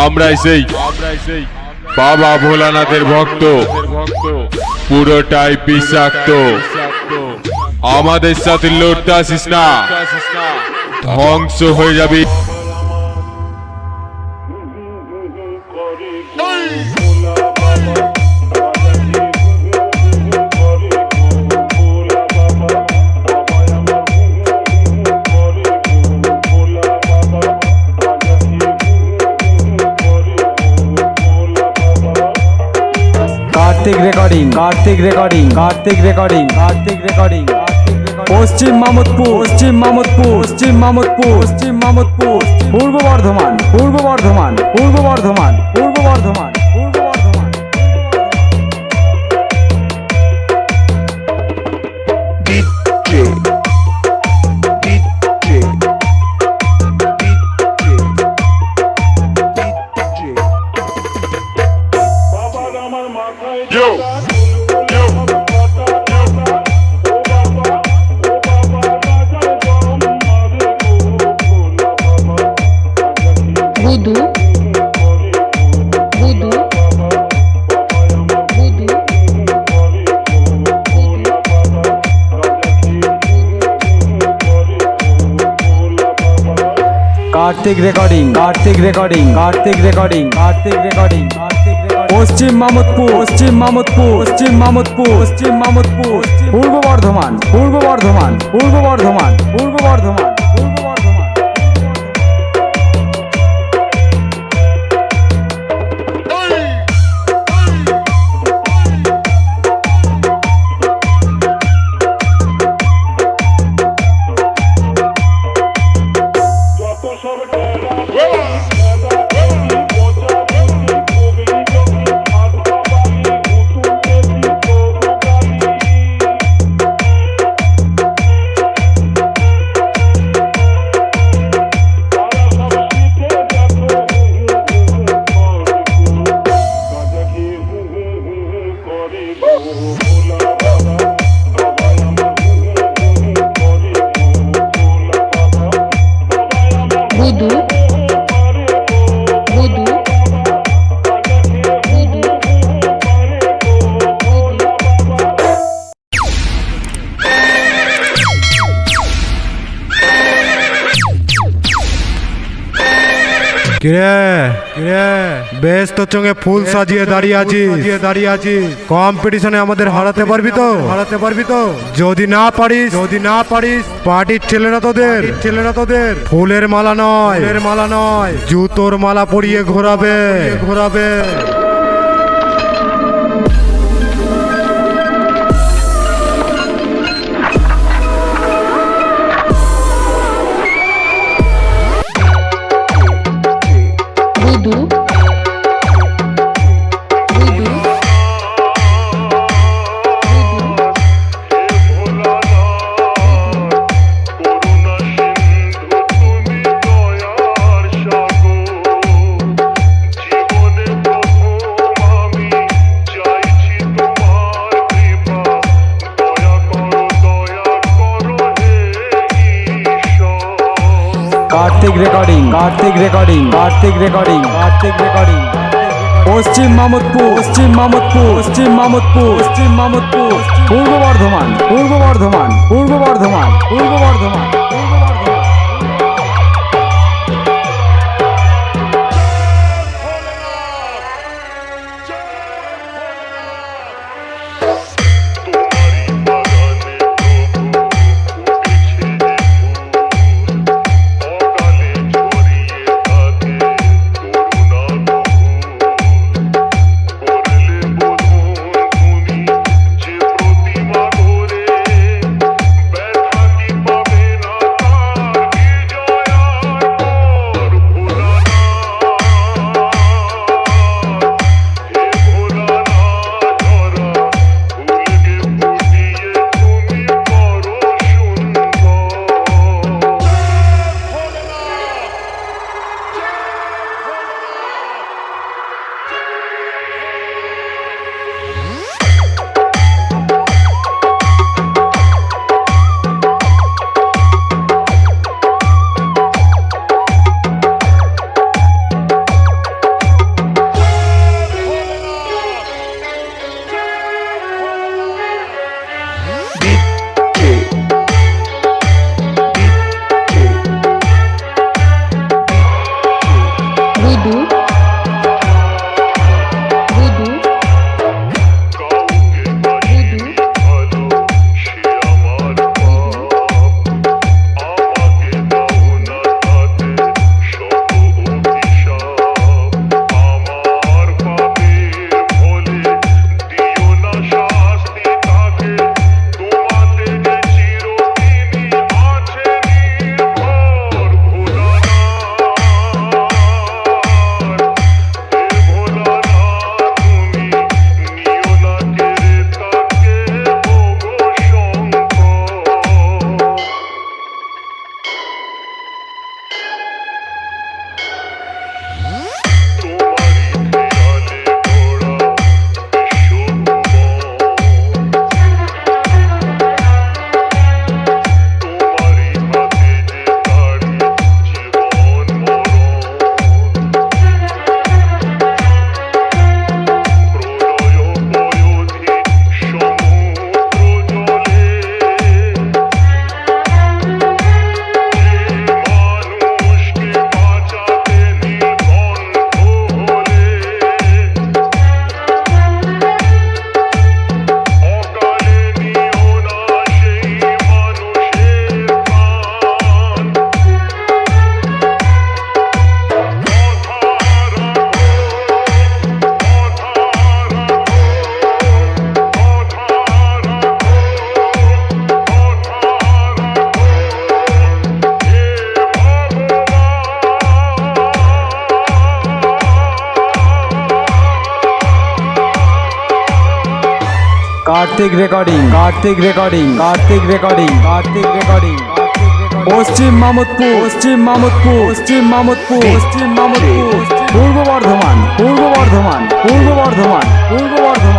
আমরাই সেই বাবা ভোলানাথের ভক্ত, পুরোটাই বিষাক্ত। আমাদের সাথে লড়তে আসিস না, ধ্বংস হয়ে যাবি। कार्तिक रिकॉर्डिंग पश्चिम मामदपुर पूर्व बर्धमान कार्तिक रिकॉर्डिंग पश्चिम मामदपुर पूर्व बर्धमान বেশ তো চোখে ফুল সাজিয়ে দাঁড়িয়ে আছিস কম্পিটিশনে আমাদের হারাতে পারবি তো যদি না পারিস পার্টির ছেলেরা তোদের ফুলের মালা নয় জুতোর মালা পরিয়ে ঘোরাবে कार्तिक रिकॉर्डिंग पश्चिम मामदपुर पूर्व Bardhaman Kartik recording Kartik recording Kartik recording Kartik recording পশ্চিম মামুদপুর পশ্চিম মামুদপুর পশ্চিম মামুদপুর পশ্চিম মামুদপুর পূর্ব বর্ধমান পূর্ব বর্ধমান পূর্ব বর্ধমান পূর্ব বর্ধমান